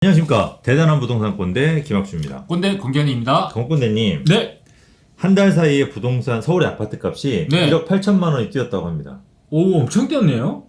안녕하십니까. 대단한 부동산 꼰대 김학주입니다. 꼰대 공견입니다. 정꼰대님, 네. 한 달 사이에 부동산 서울의 아파트 값이 네. 1억 8천만 원이 뛰었다고 합니다. 오, 엄청 뛰었네요.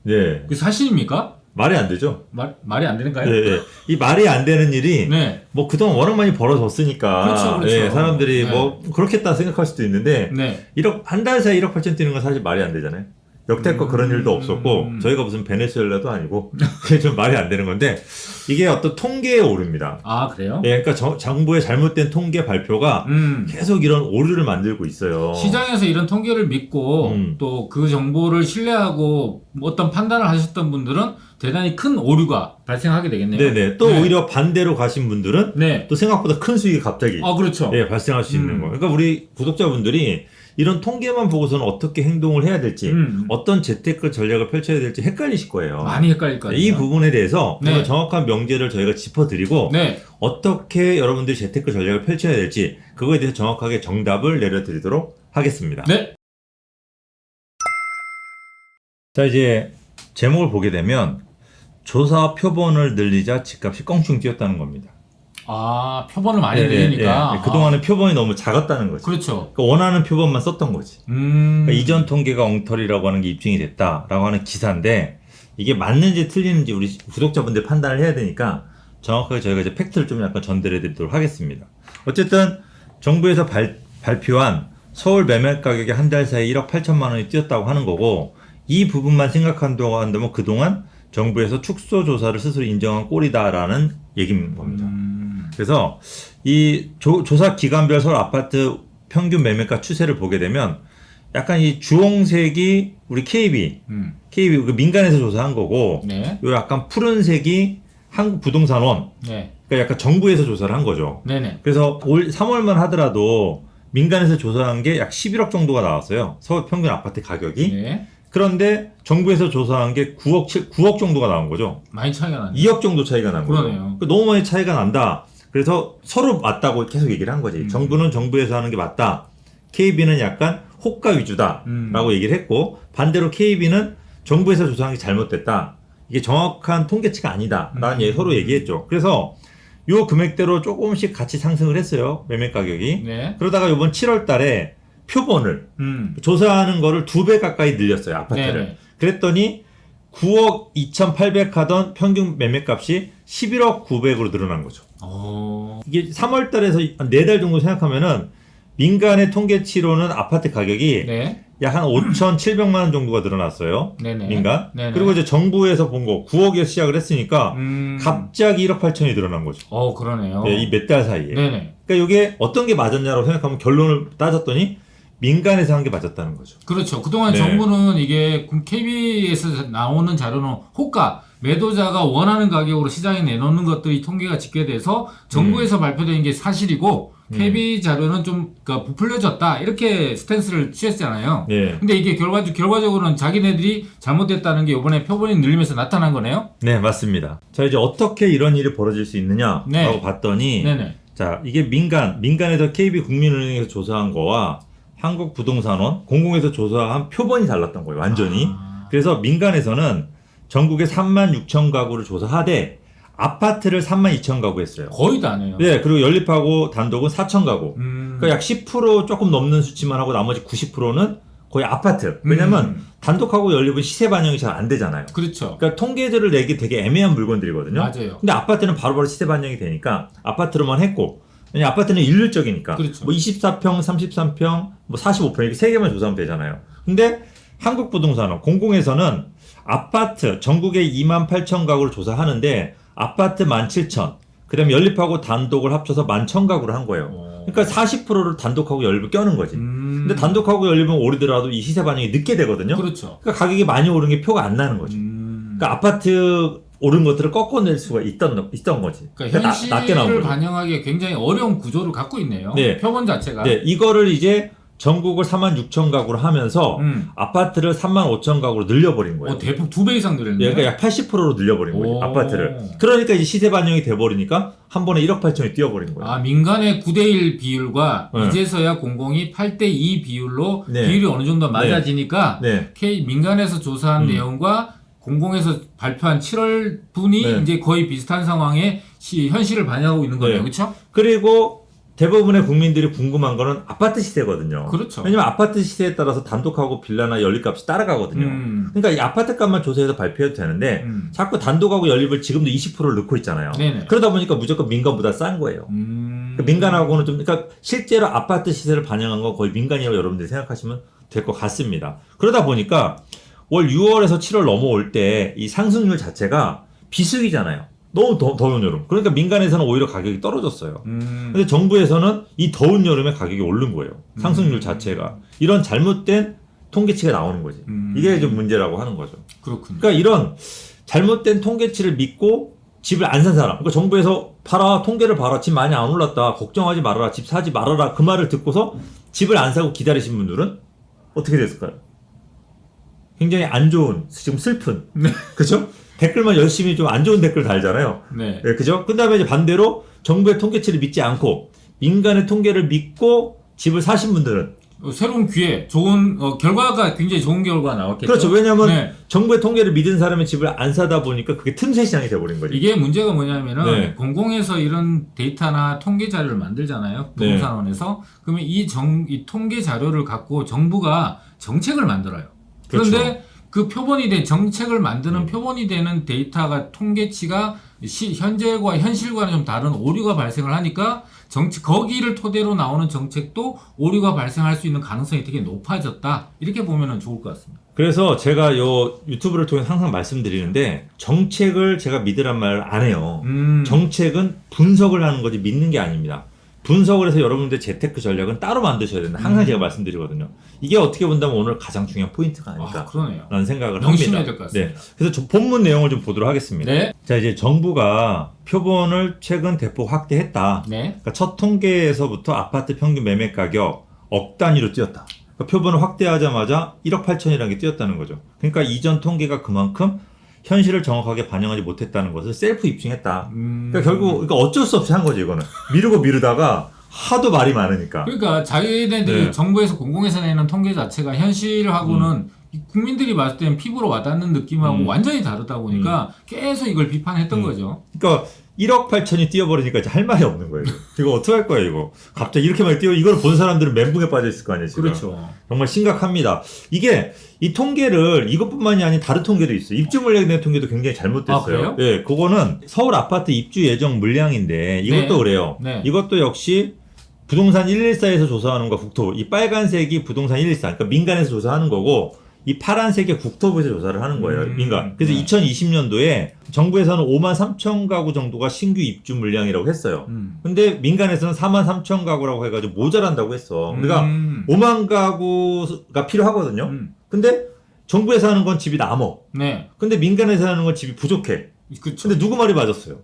네. 그 사실입니까? 말이 안 되죠? 말이 안 되는가요? 네, 네. 이 말이 안 되는 일이 네. 뭐 그동안 워낙 많이 벌어졌으니까 그렇죠, 그렇죠. 예, 사람들이 네. 뭐 그렇겠다 생각할 수도 있는데 네. 1억 한 달 사이에 1억 8천 뛰는 건 사실 말이 안 되잖아요. 여태껏 그런 일도 없었고 저희가 무슨 베네수엘라도 아니고 그게 좀 말이 안 되는 건데 이게 어떤 통계에 오릅니다. 아, 그래요? 예, 그러니까 정부의 잘못된 통계 발표가 계속 이런 오류를 만들고 있어요. 시장에서 이런 통계를 믿고 또 그 정보를 신뢰하고 어떤 판단을 하셨던 분들은 대단히 큰 오류가 발생하게 되겠네요. 네네. 또 네. 오히려 반대로 가신 분들은 네. 또 생각보다 큰 수익이 갑자기 아, 그렇죠. 예, 발생할 수 있는 거예요. 그러니까 우리 구독자분들이 이런 통계만 보고서는 어떻게 행동을 해야 될지 어떤 재테크 전략을 펼쳐야 될지 헷갈리실 거예요. 많이 헷갈릴 거예요. 이 부분에 대해서 네. 오늘 정확한 명제를 저희가 짚어드리고 네. 어떻게 여러분들이 재테크 전략을 펼쳐야 될지 그거에 대해서 정확하게 정답을 내려드리도록 하겠습니다. 네. 자, 이제 제목을 보게 되면 조사 표본을 늘리자 집값이 껑충 뛰었다는 겁니다. 아, 표본을 많이 예, 늘리니까. 예, 예. 그동안은 표본이 너무 작았다는 거지. 그렇죠. 그러니까 원하는 표본만 썼던 거지. 그러니까 이전 통계가 엉터리라고 하는 게 입증이 됐다라고 하는 기사인데 이게 맞는지 틀리는지 우리 구독자분들 판단을 해야 되니까 정확하게 저희가 이제 팩트를 좀 약간 전달해 드리도록 하겠습니다. 어쨌든 정부에서 발표한 서울 매매 가격이 한 달 사이 1억 8천만 원이 뛰었다고 하는 거고 이 부분만 생각한다면 그동안 정부에서 축소 조사를 스스로 인정한 꼴이다라는 얘기인 겁니다. 그래서 이 조사 기간별 서울 아파트 평균 매매가 추세를 보게 되면 약간 이 주홍색이 우리 KB 그 민간에서 조사한 거고 네. 요 약간 푸른색이 한국부동산원 네. 그러니까 약간 정부에서 조사를 한 거죠. 네네. 그래서 올 3월만 하더라도 민간에서 조사한 게 약 11억 정도가 나왔어요. 서울 평균 아파트 가격이. 네. 그런데 정부에서 조사한 게 9억 정도가 나온 거죠. 많이 차이가 나네요. 2억 정도 차이가 난 거죠. 그러네요. 너무 많이 차이가 난다. 그래서 서로 맞다고 계속 얘기를 한 거지. 정부는 정부에서 하는 게 맞다. KB는 약간 호가 위주다. 라고 얘기를 했고 반대로 KB는 정부에서 조사한 게 잘못됐다. 이게 정확한 통계치가 아니다. 라는 서로 얘기했죠. 그래서 요 금액대로 조금씩 같이 상승을 했어요. 매매 가격이. 네. 그러다가 이번 7월 달에 표본을 조사하는 거를 2배 가까이 늘렸어요. 아파트를. 네네. 그랬더니 9억 2,800 하던 평균 매매값이 11억 900으로 늘어난 거죠. 이게 3월 달에서 한 4달 정도 생각하면은 민간의 통계치로는 아파트 가격이 네. 약 한 5,700만 원 정도가 늘어났어요. 네네. 민간. 네네. 그리고 이제 정부에서 본 거 9억에서 시작을 했으니까 갑자기 1억 8천이 늘어난 거죠. 그러네요. 이 몇 달 사이에. 네네. 그러니까 이게 어떤 게 맞았냐고 생각하면 결론을 따졌더니 민간에서 한 게 맞았다는 거죠. 그렇죠. 그동안 네. 정부는 이게 KB에서 나오는 자료는 호가, 매도자가 원하는 가격으로 시장에 내놓는 것들이 통계가 집계돼서 정부에서 발표된 게 사실이고 KB 자료는 좀 그러니까 부풀려졌다 이렇게 스탠스를 취했잖아요. 네. 근데 이게 결과적으로는 자기네들이 잘못됐다는 게 이번에 표본이 늘리면서 나타난 거네요. 네, 맞습니다. 자, 이제 어떻게 이런 일이 벌어질 수 있느냐라고 네. 봤더니 네네. 자, 이게 민간에서 KB국민은행에서 조사한 거와 한국부동산원, 공공에서 조사한 표본이 달랐던 거예요. 완전히. 그래서 민간에서는 전국에 36,000 가구를 조사하되 아파트를 32,000 가구 했어요. 거의 다네요. 네, 그리고 연립하고 단독은 4,000 가구. 그러니까 약 10% 조금 넘는 수치만 하고 나머지 90%는 거의 아파트. 왜냐면 단독하고 연립은 시세 반영이 잘 안 되잖아요. 그렇죠. 그러니까 통계들을 내기 되게 애매한 물건들이거든요. 맞아요. 근데 아파트는 바로바로 시세 반영이 되니까 아파트로만 했고, 왜냐 아파트는 일률적이니까. 그렇죠. 뭐 24평, 33평, 뭐 45평 이렇게 세 개만 조사하면 되잖아요. 근데 한국부동산원 공공에서는 아파트 전국에 28,000 가구를 조사하는데 아파트 17,000, 그다음에 연립하고 단독을 합쳐서 11,000 가구를 한 거예요. 그러니까 40%를 단독하고 연립을 껴는 거지. 근데 단독하고 연립은 오르더라도 이 시세 반영이 늦게 되거든요. 그렇죠. 그러니까 가격이 많이 오른 게 표가 안 나는 거죠. 그러니까 아파트 오른 것들을 꺾어낼 수가 있던 거지. 그러니까 낮게 나온 현실을 거죠. 반영하기에 굉장히 어려운 구조를 갖고 있네요. 네. 표본 자체가. 네, 이거를 이제 전국을 46,000 가구로 하면서 아파트를 35,000 가구로 늘려버린 거예요. 대폭 2배 이상 늘렸네요. 그러니까 약 80%로 늘려버린 거예요. 오. 아파트를. 그러니까 이제 시세 반영이 돼버리니까 한 번에 1억 8천이 뛰어버린 거예요. 민간의 9대1 비율과 네. 이제서야 공공이 8대2 비율로 네. 비율이 어느 정도 맞아지니까 네. 민간에서 조사한 내용과 공공에서 발표한 7월 분이 네. 이제 거의 비슷한 상황에 현실을 반영하고 있는 거예요. 네. 그렇죠? 그리고 대부분의 국민들이 궁금한 거는 아파트 시세거든요. 그렇죠. 왜냐면 아파트 시세에 따라서 단독하고 빌라나 연립값이 따라가거든요. 그러니까 이 아파트 값만 조사해서 발표해도 되는데 자꾸 단독하고 연립을 지금도 20%를 넣고 있잖아요. 네네. 그러다 보니까 무조건 민간보다 싼 거예요. 그러니까 민간하고는 좀 그러니까 실제로 아파트 시세를 반영한 건 거의 민간이라고 여러분들이 생각하시면 될 것 같습니다. 그러다 보니까 올 6월에서 7월 넘어올 때 이 상승률 자체가 비수기잖아요. 너무 더운 여름. 그러니까 민간에서는 오히려 가격이 떨어졌어요. 근데 정부에서는 이 더운 여름에 가격이 오른 거예요. 상승률 자체가. 이런 잘못된 통계치가 나오는 거지. 이게 좀 문제라고 하는 거죠. 그렇군요. 그러니까 이런 잘못된 통계치를 믿고 집을 안 산 사람. 그러니까 정부에서 봐라, 통계를 봐라, 집 많이 안 올랐다, 걱정하지 말아라, 집 사지 말아라, 그 말을 듣고서 집을 안 사고 기다리신 분들은 어떻게 됐을까요? 굉장히 안 좋은, 지금 슬픈. 네. 그죠? 댓글만 열심히 좀 안 좋은 댓글 달잖아요. 네. 네, 그죠? 그 다음에 이제 반대로 정부의 통계치를 믿지 않고 민간의 통계를 믿고 집을 사신 분들은 새로운 기회, 좋은 결과가 굉장히 좋은 결과가 나왔겠죠. 그렇죠. 왜냐하면 네. 정부의 통계를 믿은 사람이 집을 안 사다 보니까 그게 틈새 시장이 돼버린 거죠. 이게 문제가 뭐냐면은 네. 공공에서 이런 데이터나 통계 자료를 만들잖아요. 부동산원에서. 그러면 이 통계 자료를 갖고 정부가 정책을 만들어요. 그런데 그렇죠. 그 표본이 된 정책을 만드는 표본이 되는 데이터가 통계치가 현재과 현실과는 좀 다른 오류가 발생을 하니까 거기를 토대로 나오는 정책도 오류가 발생할 수 있는 가능성이 되게 높아졌다. 이렇게 보면은 좋을 것 같습니다. 그래서 제가 요 유튜브를 통해 항상 말씀드리는데 정책을 제가 믿으란 말을 안 해요. 정책은 분석을 하는 거지 믿는 게 아닙니다. 분석을 해서 여러분들 재테크 전략은 따로 만드셔야 된다. 항상 제가 말씀드리거든요. 이게 어떻게 본다면 오늘 가장 중요한 포인트가 아닐까. 그러네요. 라는 생각을 명심해야 합니다. 될 것 같습니다. 네. 그래서 본문 내용을 좀 보도록 하겠습니다. 네. 자, 이제 정부가 표본을 최근 대폭 확대했다. 네. 그러니까 첫 통계에서부터 아파트 평균 매매 가격 억 단위로 뛰었다. 그러니까 표본을 확대하자마자 1억 8천이라는 게 뛰었다는 거죠. 그러니까 이전 통계가 그만큼 현실을 정확하게 반영하지 못했다는 것을 셀프 입증했다. 그러니까 결국 그러니까 어쩔 수 없이 한 거죠, 이거는. 미루다가 하도 말이 많으니까. 그러니까 자기네들이 네. 정부에서 공공에서 내는 통계 자체가 현실하고는 국민들이 봤을 때는 피부로 와닿는 느낌하고 완전히 다르다 보니까 계속 이걸 비판했던 거죠. 그러니까 1억 8천이 뛰어버리니까 이제 할 말이 없는 거예요. 이거 어떡할 거예요, 이거. 갑자기 이렇게 많이 뛰어, 이걸 본 사람들은 멘붕에 빠져 있을 거 아니에요, 지금. 그렇죠. 정말 심각합니다. 이게, 이 통계를, 이것뿐만이 아닌 다른 통계도 있어요. 입주 물량에 대한 통계도 굉장히 잘못됐어요. 아, 그래요? 예, 그거는 서울 아파트 입주 예정 물량인데, 이것도 네. 그래요. 네. 이것도 역시 부동산 114에서 조사하는 거 국토부, 이 빨간색이 부동산 114, 그러니까 민간에서 조사하는 거고, 이 파란색이 국토부에서 조사를 하는 거예요, 민간. 그래서 네. 2020년도에 정부에서는 5만 3천 가구 정도가 신규 입주 물량이라고 했어요. 근데 민간에서는 4만 3천 가구라고 해가지고 모자란다고 했어. 그러니까 5만 가구가 필요하거든요. 근데 정부에서 하는 건 집이 남어. 네. 근데 민간에서 하는 건 집이 부족해. 그렇죠. 근데 누구 말이 맞았어요?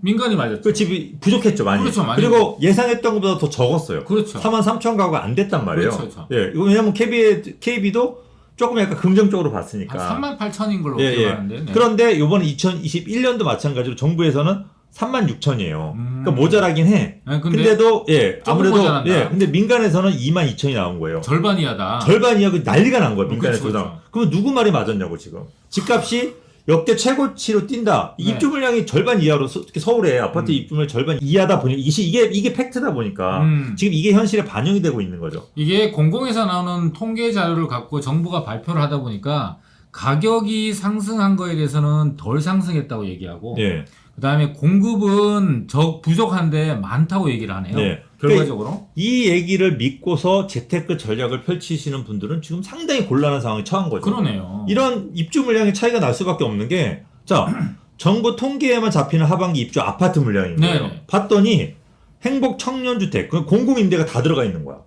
민간이 맞았죠. 그 집이 부족했죠, 많이. 그렇죠, 많이. 그리고 예상했던 것보다 더 적었어요. 그렇죠. 4만 3천 가구가 안 됐단 말이에요. 그렇죠. 예, 이거 왜냐면 KB도 조금 약간 긍정적으로 봤으니까. 한 3만 8천인 걸로 예, 기억하는데. 네. 그런데 이번에 2021년도 마찬가지로 정부에서는 3만 6천이에요. 그러니까 모자라긴 해. 네, 근데도 예, 조금 아무래도 모자란다. 예, 근데 민간에서는 2만 2천이 나온 거예요. 절반 이하다. 절반 이하고 난리가 난 거야, 민간에서. 그렇죠. 그러면 누구 말이 맞았냐고 지금. 집값이 역대 최고치로 뛴다. 네. 입주 물량이 절반 이하로 특히 서울에 아파트 입주 물량 절반 이하다 보니 이게 팩트다 보니까 지금 이게 현실에 반영이 되고 있는 거죠. 이게 공공에서 나오는 통계 자료를 갖고 정부가 발표를 하다 보니까 가격이 상승한 거에 대해서는 덜 상승했다고 얘기하고 예. 그다음에 공급은 부족한데 많다고 얘기를 하네요. 네. 결과적으로. 이 얘기를 믿고서 재테크 전략을 펼치시는 분들은 지금 상당히 곤란한 상황에 처한 거죠. 그러네요. 이런 입주 물량의 차이가 날 수밖에 없는 게, 자, 정부 통계에만 잡히는 하반기 입주 아파트 물량인 거예요. 네. 봤더니 행복 청년주택, 그 공공임대가 다 들어가 있는 거야.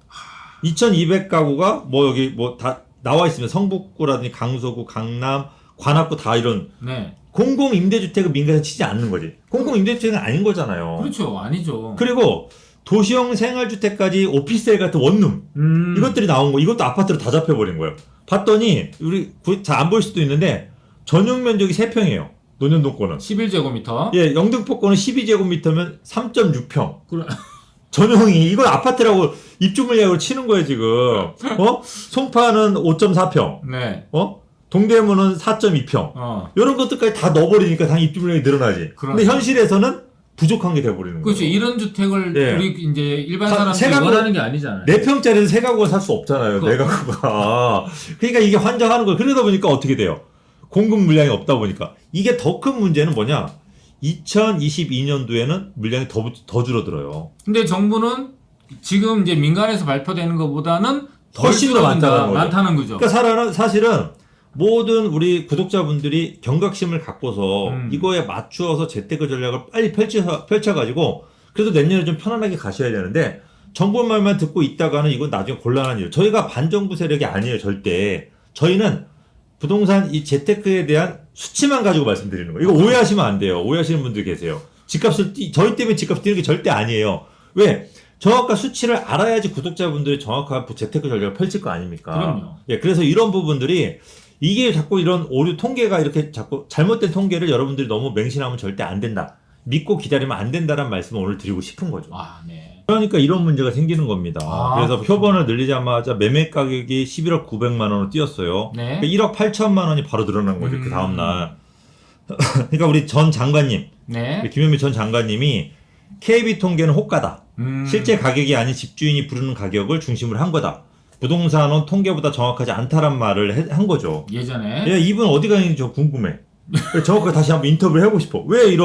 2,200가구가 뭐 여기 뭐 다 나와 있으면 성북구라든지 강서구, 강남, 관악구 다 이런 네. 공공임대주택을 민간에서 치지 않는 거지. 공공임대주택은 아닌 거잖아요. 그렇죠. 아니죠. 그리고 도시형 생활주택까지 오피스텔 같은 원룸 이것들이 나온 거, 이것도 아파트로 다 잡혀버린 거예요. 봤더니 우리 잘 안 보일 수도 있는데 전용 면적이 3평이에요. 논현동 거는 11제곱미터. 예, 영등포 거는 12제곱미터면 3.6평. 그래. 전용이 이걸 아파트라고 입주 물량으로 치는 거예요 지금. 송파는 5.4평. 네. 동대문은 4.2평. 이런 것들까지 다 넣어버리니까 당연히 입주 물량이 늘어나지. 근데 현실에서는 부족한 게 돼버리는 거예요. 그렇죠. 이런 주택을 우리 이제 일반 사람들이 원하는 게 아니잖아요. 4평짜리는 세 가구가 살 수 없잖아요. 네 가구가. 그러니까 이게 환장하는 거예요. 그러다 보니까 어떻게 돼요? 공급 물량이 없다 보니까. 이게 더 큰 문제는 뭐냐? 2022년도에는 물량이 더 줄어들어요. 근데 정부는 지금 이제 민간에서 발표되는 것보다는 훨씬 더 많다는 거죠. 그러니까 사실은 모든 우리 구독자분들이 경각심을 갖고서 이거에 맞추어서 재테크 전략을 빨리 펼쳐가지고 그래도 내년에 좀 편안하게 가셔야 되는데 정부 말만 듣고 있다가는 이건 나중에 곤란한 일. 저희가 반정부 세력이 아니에요, 절대. 저희는 부동산 이 재테크에 대한 수치만 가지고 말씀드리는 거예요. 이거 오해하시면 안 돼요. 오해하시는 분들 계세요. 저희 때문에 집값 뛰는 게 절대 아니에요. 왜? 정확한 수치를 알아야지 구독자분들이 정확한 재테크 전략을 펼칠 거 아닙니까? 그럼요. 예, 그래서 이런 부분들이 이게 자꾸 이런 오류 통계가 이렇게 자꾸 잘못된 통계를 여러분들이 너무 맹신하면 절대 안 된다. 믿고 기다리면 안 된다는 말씀을 오늘 드리고 싶은 거죠. 네. 그러니까 이런 문제가 생기는 겁니다. 그래서 표본을 늘리자마자 매매 가격이 11억 900만 원으로 뛰었어요. 네. 그러니까 1억 8천만 원이 바로 늘어난 거죠. 그 다음날. 그러니까 우리 전 장관님, 네. 김현미 전 장관님이 KB 통계는 호가다. 실제 가격이 아닌 집주인이 부르는 가격을 중심으로 한 거다. 부동산은 통계보다 정확하지 않다란 말을 한 거죠. 예전에. 야, 이분 어디 가 있는지 저 궁금해. 정확하게 다시 한번 인터뷰를 해보고 싶어. 왜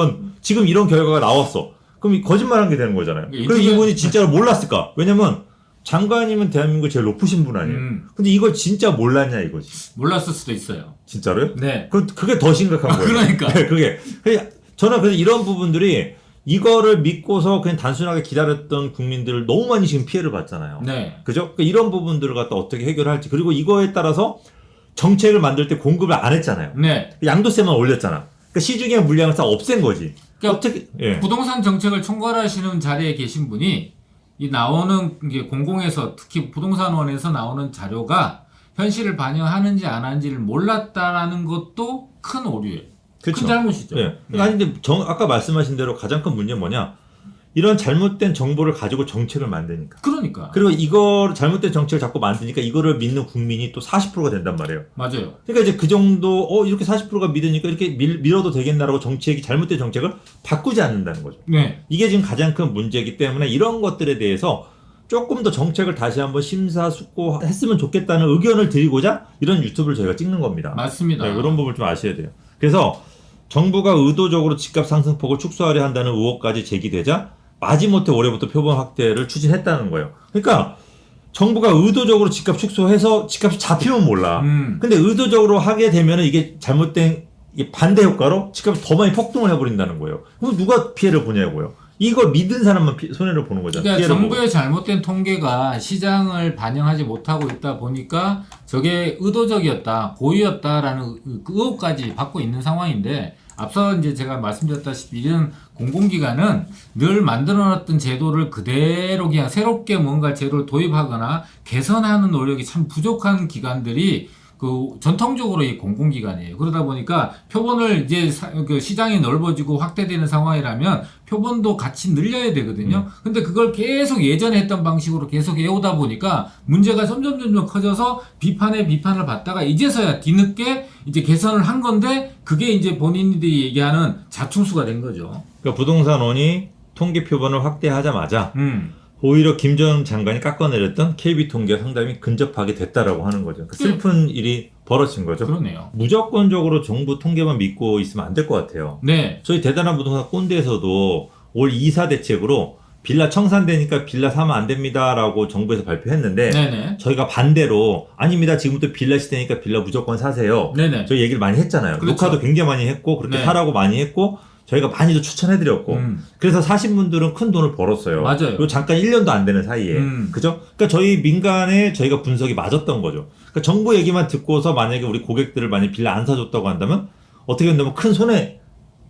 지금 이런 결과가 나왔어? 그럼 거짓말한 게 되는 거잖아요. 그럼 이분이 진짜로 몰랐을까? 왜냐면 장관님은 대한민국 제일 높으신 분 아니에요. 근데 이걸 진짜 몰랐냐 이거지. 몰랐을 수도 있어요. 진짜로요? 네. 그게 더 심각한 거예요. 그러니까. 네, 저는 그래서 이런 부분들이 이거를 믿고서 그냥 단순하게 기다렸던 국민들을 너무 많이 지금 피해를 봤잖아요. 네. 그죠? 그러니까 이런 부분들을 갖다 어떻게 해결할지. 그리고 이거에 따라서 정책을 만들 때 공급을 안 했잖아요. 네. 양도세만 올렸잖아. 그러니까 시중에 물량을 싹 없앤 거지. 그러니까 어떻게, 예. 부동산 정책을 총괄하시는 자리에 계신 분이 이 나오는 이게 공공에서 특히 부동산원에서 나오는 자료가 현실을 반영하는지 안 하는지를 몰랐다라는 것도 큰 오류예요. 그쵸? 큰 잘못이죠. 예. 아니 근데 아까 말씀하신 대로 가장 큰 문제는 뭐냐? 이런 잘못된 정보를 가지고 정책을 만드니까. 그러니까. 그리고 이거 잘못된 정책을 자꾸 만드니까 이거를 믿는 국민이 또 40%가 된단 말이에요. 맞아요. 그러니까 이제 그 정도 이렇게 40%가 믿으니까 이렇게 밀어도 되겠나라고 잘못된 정책을 바꾸지 않는다는 거죠. 네. 이게 지금 가장 큰 문제이기 때문에 이런 것들에 대해서 조금 더 정책을 다시 한번 심사숙고했으면 좋겠다는 의견을 드리고자 이런 유튜브를 저희가 찍는 겁니다. 맞습니다. 네, 이런 부분을 좀 아셔야 돼요. 그래서 정부가 의도적으로 집값 상승폭을 축소하려 한다는 의혹까지 제기되자 마지못해 올해부터 표본 확대를 추진했다는 거예요. 그러니까 정부가 의도적으로 집값 축소해서 집값이 잡히면 몰라. 근데 의도적으로 하게 되면 이게 잘못된 반대 효과로 집값이 더 많이 폭등을 해버린다는 거예요. 그럼 누가 피해를 보냐고요. 이걸 믿은 사람만 손해를 보는 거잖아요. 그러니까 정부의 잘못된 통계가 시장을 반영하지 못하고 있다 보니까 저게 의도적이었다, 고의였다라는 의혹까지 받고 있는 상황인데 앞서 이제 제가 말씀드렸다시피 이런 공공기관은 늘 만들어놨던 제도를 그대로 그냥 새롭게 뭔가 제도를 도입하거나 개선하는 노력이 참 부족한 기관들이 전통적으로 이 공공기관이에요. 그러다 보니까 표본을 이제 시장이 넓어지고 확대되는 상황이라면 표본도 같이 늘려야 되거든요. 근데 그걸 계속 예전에 했던 방식으로 계속 해오다 보니까 문제가 점점 커져서 비판을 받다가 이제서야 뒤늦게 이제 개선을 한 건데 그게 이제 본인들이 얘기하는 자충수가 된 거죠. 그러니까 부동산원이 통계 표본을 확대하자마자 오히려 김 전 장관이 깎아내렸던 KB 통계가 상당히 근접하게 됐다라고 하는 거죠. 그러니까 슬픈 일이 벌어진 거죠. 그러네요. 무조건적으로 정부 통계만 믿고 있으면 안 될 것 같아요. 네. 저희 대단한 부동산 꼰대에서도 올 2사 대책으로 빌라 청산되니까 빌라 사면 안 됩니다라고 정부에서 발표했는데 네네. 저희가 반대로 아닙니다. 지금부터 빌라 시대니까 빌라 무조건 사세요. 네네. 저희 얘기를 많이 했잖아요. 그렇죠. 녹화도 굉장히 많이 했고 그렇게 네. 사라고 많이 했고 저희가 많이도 추천해드렸고 그래서 사신 분들은 큰 돈을 벌었어요. 맞아요. 그리고 잠깐 1년도 안 되는 사이에 그죠? 그러니까 저희 민간에 저희가 분석이 맞았던 거죠. 그러니까 정부 얘기만 듣고서 만약에 우리 고객들을 만약 빌라 안 사줬다고 한다면 어떻게 된다면 큰 손해.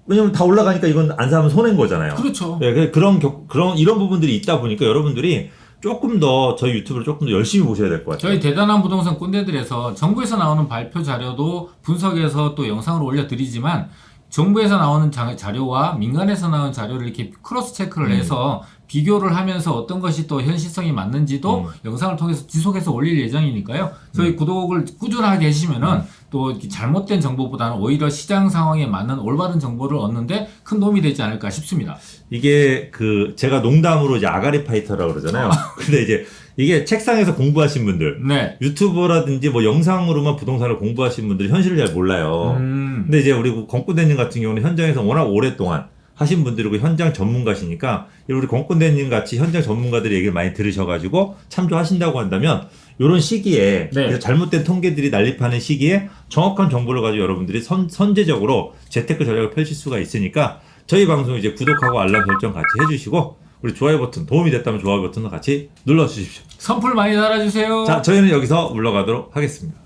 왜냐면 다 올라가니까 이건 안 사면 손해인 거잖아요. 그렇죠. 네, 이런 부분들이 있다 보니까 여러분들이 조금 더 저희 유튜브를 조금 더 열심히 보셔야 될 것 같아요. 저희 대단한 부동산 꼰대들에서 정부에서 나오는 발표 자료도 분석해서 또 영상으로 올려드리지만 정부에서 나오는 자료와 민간에서 나오는 자료를 이렇게 크로스 체크를 해서 비교를 하면서 어떤 것이 또 현실성이 맞는지도 영상을 통해서 지속해서 올릴 예정이니까요. 저희 구독을 꾸준하게 해주시면은 또 이렇게 잘못된 정보보다는 오히려 시장 상황에 맞는 올바른 정보를 얻는데 큰 도움이 되지 않을까 싶습니다. 이게 제가 농담으로 이제 아가리 파이터라고 그러잖아요. 근데 이제 이게 책상에서 공부하신 분들, 네. 유튜버라든지 뭐 영상으로만 부동산을 공부하신 분들이 현실을 잘 몰라요. 근데 이제 우리 권꾼대님 같은 경우는 현장에서 워낙 오랫동안 하신 분들이고 현장 전문가시니까 우리 권꾼대님 같이 현장 전문가들의 얘기를 많이 들으셔가지고 참조하신다고 한다면 이런 시기에 네. 잘못된 통계들이 난립하는 시기에 정확한 정보를 가지고 여러분들이 선제적으로 재테크 전략을 펼칠 수가 있으니까 저희 방송 이제 구독하고 알람 설정 같이 해주시고 우리 좋아요 버튼 도움이 됐다면 좋아요 버튼도 같이 눌러주십시오. 선풀 많이 달아주세요. 자, 저희는 여기서 물러가도록 하겠습니다.